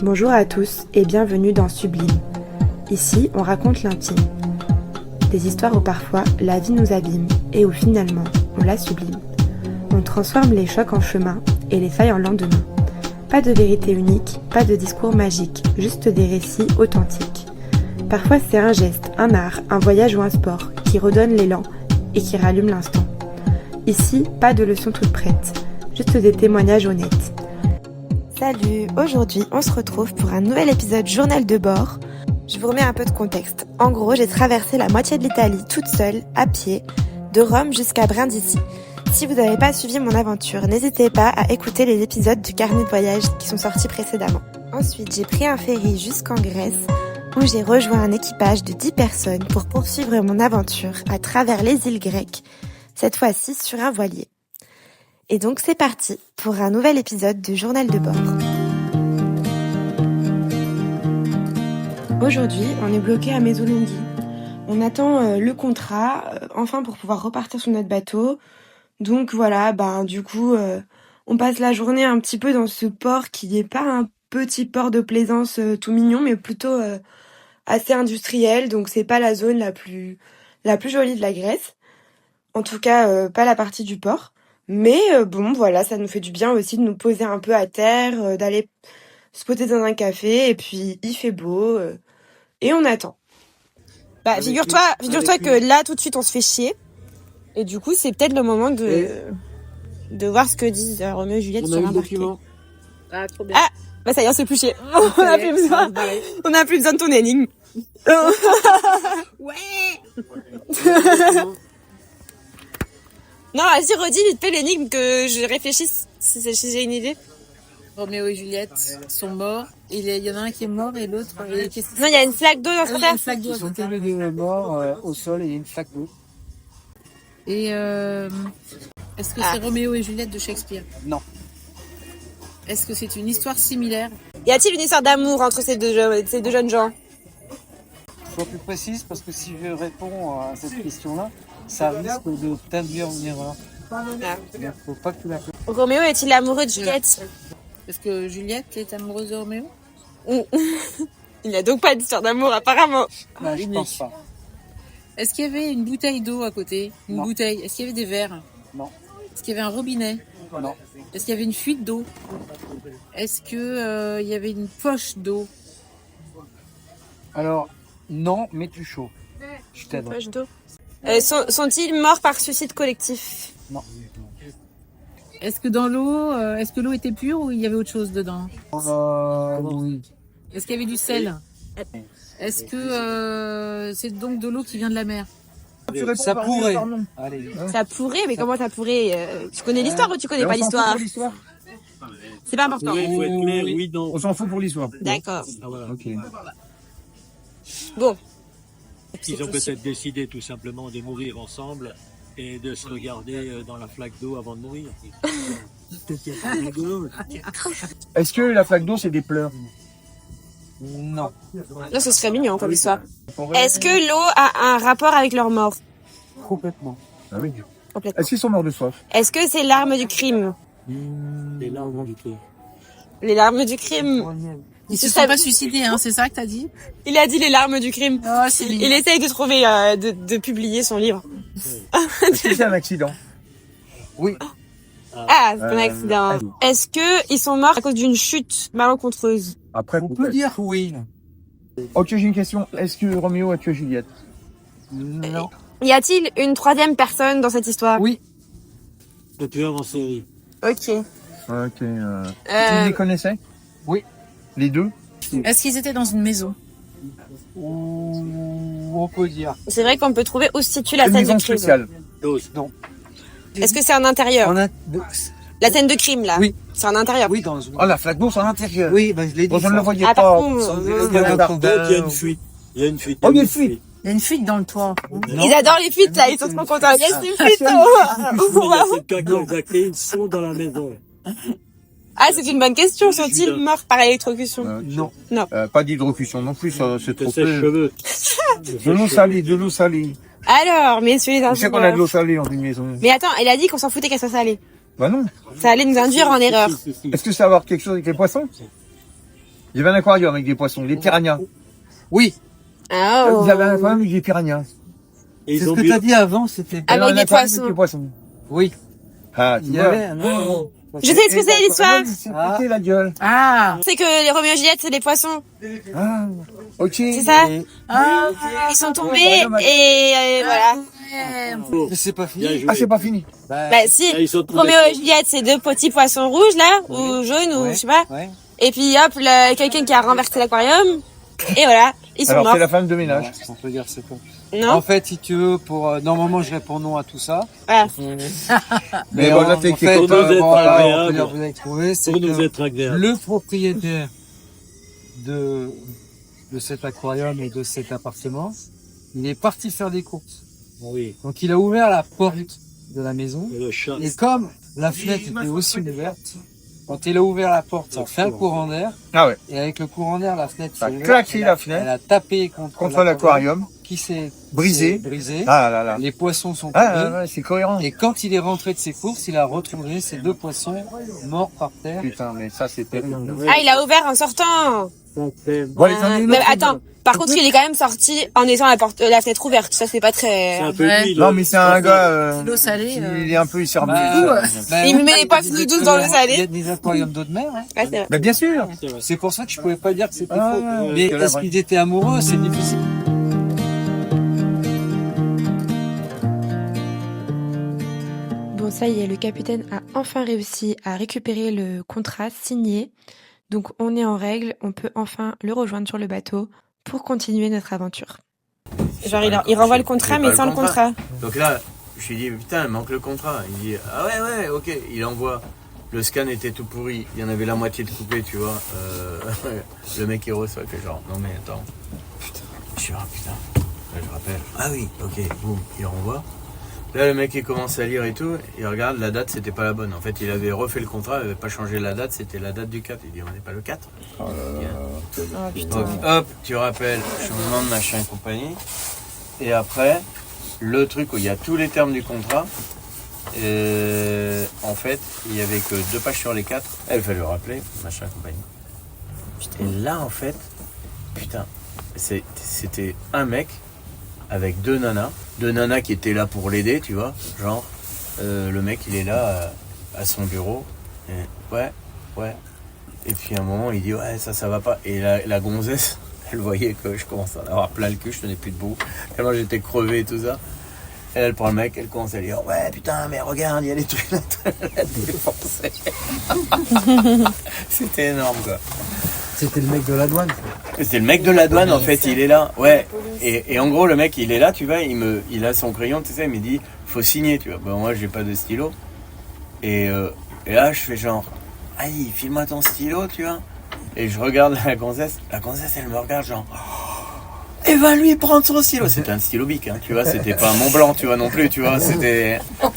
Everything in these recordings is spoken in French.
Bonjour à tous et bienvenue dans Sublime. Ici, on raconte l'intime. Des histoires où parfois la vie nous abîme et où finalement on la sublime. On transforme les chocs en chemin et les failles en lendemain. Pas de vérité unique, pas de discours magique, juste des récits authentiques. Parfois c'est un geste, un art, un voyage ou un sport qui redonne l'élan et qui rallume l'instant. Ici, pas de leçons toutes prêtes, juste des témoignages honnêtes. Salut, aujourd'hui on se retrouve pour un nouvel épisode journal de bord. Je vous remets un peu de contexte. En gros, j'ai traversé la moitié de l'Italie toute seule, à pied, de Rome jusqu'à Brindisi. Si vous n'avez pas suivi mon aventure, n'hésitez pas à écouter les épisodes du carnet de voyage qui sont sortis précédemment. Ensuite, j'ai pris un ferry jusqu'en Grèce, où j'ai rejoint un équipage de 10 personnes pour poursuivre mon aventure à travers les îles grecques, cette fois-ci sur un voilier. Et donc c'est parti pour un nouvel épisode du journal de bord. Aujourd'hui, on est bloqué à Mesolonghi. On attend le contrat, enfin pour pouvoir repartir sur notre bateau. Donc voilà, on passe la journée un petit peu dans ce port qui n'est pas un petit port de plaisance tout mignon, mais plutôt assez industriel. Donc c'est pas la zone la plus jolie de la Grèce. En tout cas, pas la partie du port. Mais ça nous fait du bien aussi de nous poser un peu à terre, d'aller se poser dans un café, et puis il fait beau, et on attend. Figure-toi que là, tout de suite, on se fait chier. Et du coup, c'est peut-être le moment de voir ce que disent Roméo et Juliette sur l'embarqué. Ah, trop bien. Ah, ça y est, on s'est plus chier. On n'a plus besoin de ton énigme. Ouais. Non, vas-y, redis vite fait l'énigme que je réfléchisse si j'ai une idée. Roméo et Juliette sont morts. Il y en a un qui est mort et l'autre... Non, il y a une flaque d'eau dans sa terre. Il y a une flaque d'eau. Ils sont tous les deux morts au sol et il y a une flaque d'eau. Et est-ce que c'est Roméo et Juliette de Shakespeare? Non. Est-ce que c'est une histoire similaire? Y a-t-il une histoire d'amour entre ces deux jeunes gens? Sois plus précise parce que si je réponds à cette question-là, ça risque de t'induire en erreur. Il ne faut pas que tu la fasses. Roméo est-il amoureux de Juliette? Est-ce que Juliette est amoureuse de Roméo? Il n'y a donc pas d'histoire d'amour apparemment. Non, je pense pas. Est-ce qu'il y avait une bouteille d'eau à côté? Non. Bouteille. Est-ce qu'il y avait des verres? Non. Est-ce qu'il y avait un robinet? Non. Est-ce qu'il y avait une fuite d'eau? Est-ce que il y avait une poche d'eau? Alors, non, mais tu chaud. Je t'aide. Poche d'eau. Sont-ils morts par suicide collectif? Non. Est-ce que dans l'eau, est-ce que l'eau était pure ou il y avait autre chose dedans? Oui. Est-ce qu'il y avait du sel? Est-ce que c'est donc de l'eau qui vient de la mer? Ça pourrait. Allez. Ça pourrait, mais comment ça pourrait? Tu connais l'histoire ou tu connais pas l'histoire? C'est pas important. Oui, il faut être clair, oui, non. On s'en fout pour l'histoire. D'accord. Ah, voilà. Ok. Bon. Ils ont peut-être décidé tout simplement de mourir ensemble et de se regarder dans la flaque d'eau avant de mourir. Est-ce que la flaque d'eau, c'est des pleurs? Non. Là, ce serait mignon comme histoire. Est-ce que l'eau a un rapport avec leur mort? Complètement. Ah oui. Complètement. Est-ce qu'ils sont morts de soif? Est-ce que c'est l'arme du crime? Les larmes du crime. Les larmes du crime. Ils se sont pas suicidés, hein, c'est ça que t'as dit? Il a dit les larmes du crime. Oh, c'est mignon. Il essaye de trouver, de publier son livre. Est-ce que c'est un accident? Oui. Ah, c'est un accident. Est-ce que ils sont morts à cause d'une chute malencontreuse? Après, on peut dire oui. Ok, j'ai une question. Est-ce que Roméo a tué Juliette? Non. Y a-t-il une troisième personne dans cette histoire? Oui. Le tueur en série. Ok. Ok. Tu les connaissais? Oui. Les deux? Est-ce qu'ils étaient dans une maison? On peut dire. C'est vrai qu'on peut trouver où se situe la Une scène maison de crime. spéciale. Non. Est-ce que c'est en intérieur? La scène de crime, là? Oui. C'est en intérieur? Oui, dans une... Oh, la flaque d'eau, c'est en intérieur. Oui, je l'ai dit. Je ne le voyais Ah, pas. par contre, Il y a une fuite. Il y a une fuite. Oh, il y a une fuite. Il y a une fuite dans le toit. ils adorent les fuites, là. Ils sont trop contents. Yes, une fuite! C'est le cas qui ont acté, ils sont dans la maison. Ah, c'est une bonne question. Sont-ils morts par électrocution? Non. Non. Pas d'hydrocution non plus, c'est Que trop c'est peu. cheveux. De l'eau salée, de l'eau salée. Alors, messieurs les Tu sais qu'on a de ingénieurs. l'eau salée dans une maison. Mais attends, il a dit qu'on s'en foutait qu'elle soit salée. Bah non. Ça allait nous induire en erreur. Est-ce que ça va avoir quelque chose avec les poissons? Il y avait un aquarium avec des poissons, des piranhas. Oui, Vous avez un aquarium avec des piranhas. Et c'est ils ce ont que bu. t'as dit avant, c'était... Avec Un des aquarium poissons. Avec des poissons. Oui. Ah, Il y avait un Je sais ce que c'est l'histoire. C'est pété la gueule. Ah, C'est que les Roméo et Juliette, c'est des poissons. Ah, ok. C'est ça? Et- Ils sont tombés et voilà. Mais c'est pas Bien fini. joué. Ah, c'est pas fini. Bah si. Ah, ils sont tombés. Roméo et Juliette, c'est deux petits poissons rouges là, ou jaunes, ou Ouais, je sais pas. ouais. Et puis hop, quelqu'un qui a renversé l'aquarium. Et voilà, ils sont Alors, morts. c'est la femme de ménage. Ouais, on peut dire c'est quoi. Non? En fait, si tu veux, normalement, je réponds non à tout ça. Voilà. Mais bon, là, t'es fait, Pour nous être voilà, on agréable. peut dire, vous avez trouvé, c'est Pour nous que être agréable. le propriétaire de cet aquarium et de cet appartement, il est parti faire des courses. Oui. Donc, il a ouvert la porte de la maison. Et le chat. Et comme la fenêtre était aussi ouverte, quand il a ouvert la porte, ça fait un courant d'air. Ah ouais. Et avec le courant d'air, la fenêtre Ça a s'est ouverte. claqué Elle la a- fenêtre. Elle a tapé Contre l'aquarium. qui s'est Brisé. brisé. Ah là là. Les poissons sont Ah tombés. là là, c'est cohérent. Et quand il est rentré de ses courses, il a retrouvé ces deux poissons morts par terre. Putain, mais ça, c'est terrible. Ah, il a ouvert en sortant. Bon, allez, t'en es une Mais autre. attends, par contre, il est quand même sorti en laissant la fenêtre ouverte. Ça, c'est pas C'est très. un peu Ouais. lui, Non, mais c'est un gars, l'eau salée. il est un peu, il sert Bah, bah, Il oui, met les poissons douces dans l'eau salée. Il y a des aquariums d'eau de mer. Hein. Ouais, c'est vrai. Mais bien sûr. C'est pour ça que je pouvais pas dire que c'était Ah, faux. ouais, Mais c'est la est-ce vraie. qu'ils étaient amoureux? C'est difficile. Bon, ça y est, le capitaine a enfin réussi à récupérer le contrat signé. Donc on est en règle, on peut enfin le rejoindre sur le bateau pour continuer notre aventure. Genre, il renvoie le contrat, J'ai mais pas sans le contrat. Donc là, je lui dis, putain, il manque le contrat. Il dit, ah ouais, ok. Il envoie. Le scan était tout pourri. Il y en avait la moitié de coupé, tu vois. Le mec, il reçoit, il fait genre, non mais attends. Putain. Je suis, ah putain. Là, je rappelle. Ah oui, ok, boum, il renvoie. Là, le mec, il commence à lire et tout. Il regarde, la date, c'était pas la bonne. En fait, il avait refait le contrat, il avait pas changé la date, c'était la date du 4. Il dit, on n'est pas le 4. Oh putain. Donc, hop, tu rappelles, changement de machin et compagnie. Et après, le truc où il y a tous les termes du contrat, en fait, il y avait que 2 pages sur les 4. Il fallait le rappeler, machin et compagnie. Et là, en fait, putain, c'était un mec avec 2 nanas. 2 nanas qui étaient là pour l'aider, tu vois. Genre, le mec, il est là à son bureau. Et, ouais. Et puis à un moment, il dit ouais, ça va pas. Et la gonzesse, elle voyait que je commençais à en avoir plein le cul, je tenais plus debout. Tellement j'étais crevé et tout ça. Et elle prend le mec, elle commence à dire ouais, putain, mais regarde, il y a des trucs là, la défoncée. C'était énorme, quoi. C'était le mec de la douane. C'est le mec de la douane, en fait, il est là. Ouais. Et en gros, le mec, il est là, tu vois, il a son crayon, tu sais, il me dit faut signer, tu vois. Ben, moi, j'ai pas de stylo. Et là, je fais genre, allez, file-moi ton stylo, tu vois. Et je regarde la gonzesse, elle me regarde genre, et va lui prendre son stylo. C'était un stylo Bic, hein, tu vois, c'était pas un Mont Blanc, tu vois, non plus, tu vois, c'était, oh,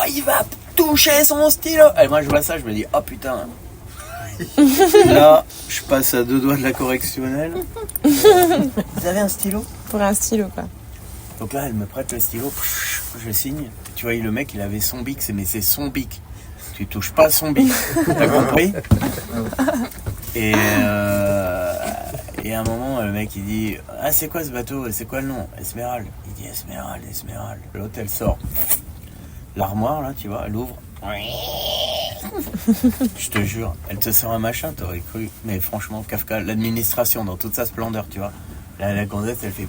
il va toucher son stylo. Et moi, je vois ça, je me dis, oh putain. Là, je passe à 2 doigts de la correctionnelle. Vous avez un stylo? Pour un stylo, quoi. Donc là, elle me prête le stylo, je signe. Tu vois, le mec, il avait son bic, mais c'est son bic. Tu touches pas son bic. T'as compris? Et à un moment, le mec, il dit ah, c'est quoi ce bateau? C'est quoi le nom? Esmeralda. Il dit Esmeralda. L'autre, elle sort l'armoire, là, tu vois, elle ouvre. Je te jure, elle te sort un machin, t'aurais cru. Mais franchement, Kafka, l'administration dans toute sa splendeur, tu vois. Là, la gonzesse, elle fait.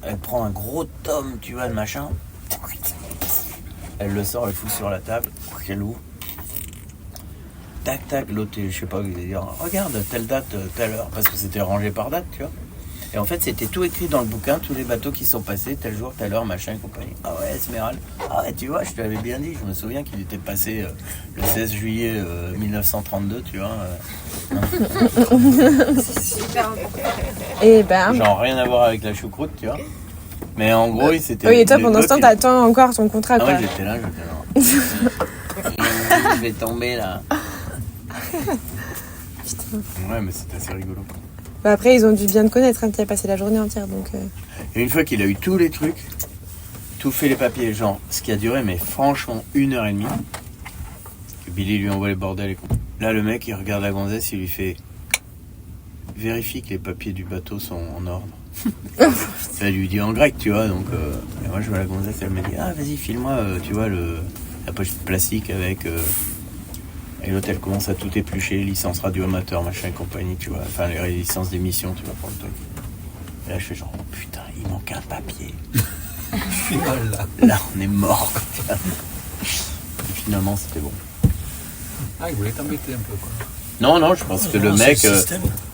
Elle prend un gros tome, tu vois, de machin. Elle le sort, elle fout sur la table. Elle ouvre. Tac, l'autre, je sais pas, il va dire regarde, telle date, telle heure. Parce que c'était rangé par date, tu vois. Et en fait, c'était tout écrit dans le bouquin, tous les bateaux qui sont passés, tel jour, telle heure, machin et compagnie. Ah ouais, Esmeralda. Ah ouais, tu vois, je te l'avais bien dit. Je me souviens qu'il était passé le 16 juillet 1932, tu vois. Et ben. Genre rien à voir avec la choucroute, tu vois. Mais en gros, c'était. Oui, et toi, pendant ce temps, t'attends encore ton contrat, Ah quoi. ouais, j'étais là. Je vais tomber là. Ouais, mais c'était assez rigolo. Bah, après, ils ont dû bien te connaître, hein, tu as passé la journée entière, donc... Et une fois qu'il a eu tous les trucs, tout fait les papiers, genre, ce qui a duré, mais franchement, 1h30, que Billy lui envoie les bordels et tout. Là, le mec, il regarde la gonzesse, il lui fait vérifie que les papiers du bateau sont en ordre. Ça lui dit en grec, tu vois, donc et moi je vois la gonzesse, elle me dit ah vas-y file-moi, tu vois la poche de plastique avec et l'autre elle commence à tout éplucher, licence radio amateur, machin et compagnie, tu vois, enfin les licences d'émission, tu vois, pour le truc. Et là je fais genre oh putain, il manque un papier. Là on est mort. Et finalement c'était bon. Ah, il voulait t'embêter un peu, quoi. Non, je pense que le mec,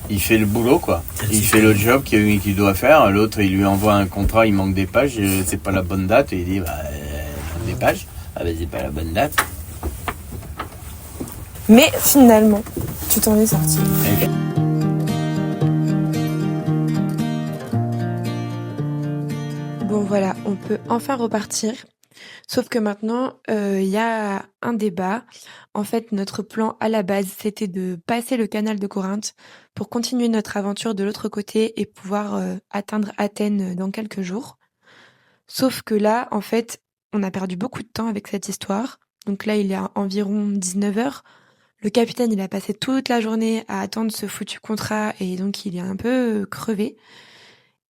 il fait le boulot, quoi. Il fait le job qu'il doit faire. L'autre, il lui envoie un contrat, il manque des pages, c'est pas la bonne date. Et il dit, il manque des pages. Ah, bah, c'est pas la bonne date. Mais finalement, tu t'en es sorti. Bon voilà, on peut enfin repartir. Sauf que maintenant, il y a un débat. En fait, notre plan à la base, c'était de passer le canal de Corinthe pour continuer notre aventure de l'autre côté et pouvoir atteindre Athènes dans quelques jours. Sauf que là, en fait, on a perdu beaucoup de temps avec cette histoire. Donc là, il est à environ 19h. Le capitaine, il a passé toute la journée à attendre ce foutu contrat et donc il est un peu crevé.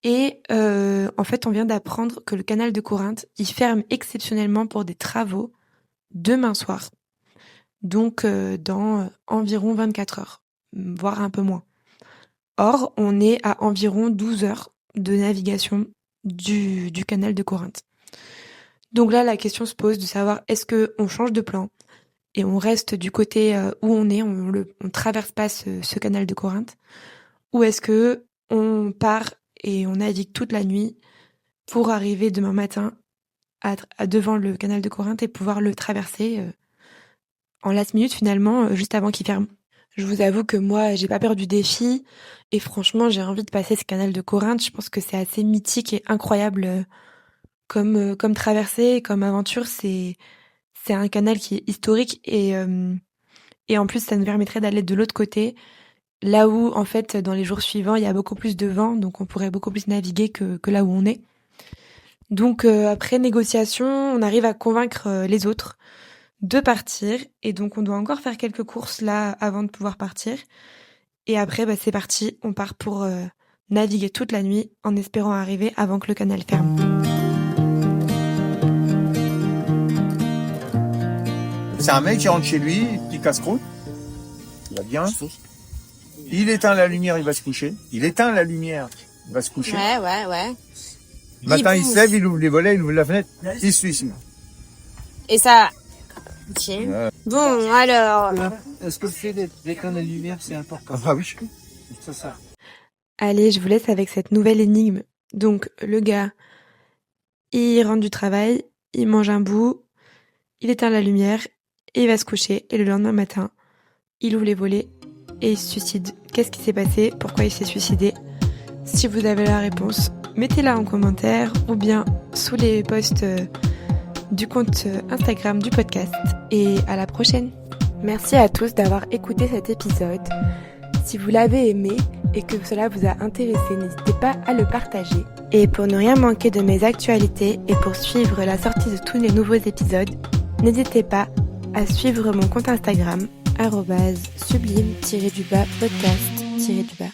Et en fait, on vient d'apprendre que le canal de Corinthe, il ferme exceptionnellement pour des travaux demain soir. Donc dans environ 24 heures, voire un peu moins. Or, on est à environ 12 heures de navigation du canal de Corinthe. Donc là, la question se pose de savoir est-ce qu'on change de plan et on reste du côté où on est, on traverse pas ce canal de Corinthe, ou est-ce que on part et on navigue toute la nuit pour arriver demain matin devant le canal de Corinthe et pouvoir le traverser en last minute finalement, juste avant qu'il ferme. Je vous avoue que moi, j'ai pas peur du défi et franchement, j'ai envie de passer ce canal de Corinthe. Je pense que c'est assez mythique et incroyable comme traversée, comme aventure. C'est un canal qui est historique et en plus, ça nous permettrait d'aller de l'autre côté. Là où, en fait, dans les jours suivants, il y a beaucoup plus de vent, donc on pourrait beaucoup plus naviguer que là où on est. Donc, après négociation, on arrive à convaincre les autres de partir. Et donc, on doit encore faire quelques courses là avant de pouvoir partir. Et après, c'est parti. On part pour naviguer toute la nuit en espérant arriver avant que le canal ferme. C'est un mec qui rentre chez lui, petit casse-croûte. Il va bien. Il éteint la lumière, il va se coucher. Il éteint la lumière, il va se coucher. Ouais. Le matin, il se lève, il ouvre les volets, il ouvre la fenêtre, il se suicide. Et ça... Ok. Bon, alors... Est-ce que le fait d'éteindre la lumière, c'est important? Ah oui. C'est ça. Allez, je vous laisse avec cette nouvelle énigme. Donc, le gars, il rentre du travail, il mange un bout, il éteint la lumière, et il va se coucher. Et le lendemain matin, il ouvre les volets et il se suicide. Qu'est-ce qui s'est passé? Pourquoi il s'est suicidé? Si vous avez la réponse, mettez-la en commentaire ou bien sous les posts du compte Instagram du podcast. Et à la prochaine. Merci à tous d'avoir écouté cet épisode. Si vous l'avez aimé et que cela vous a intéressé, n'hésitez pas à le partager. Et pour ne rien manquer de mes actualités et pour suivre la sortie de tous les nouveaux épisodes, n'hésitez pas à suivre mon compte Instagram @sublime-podcast-.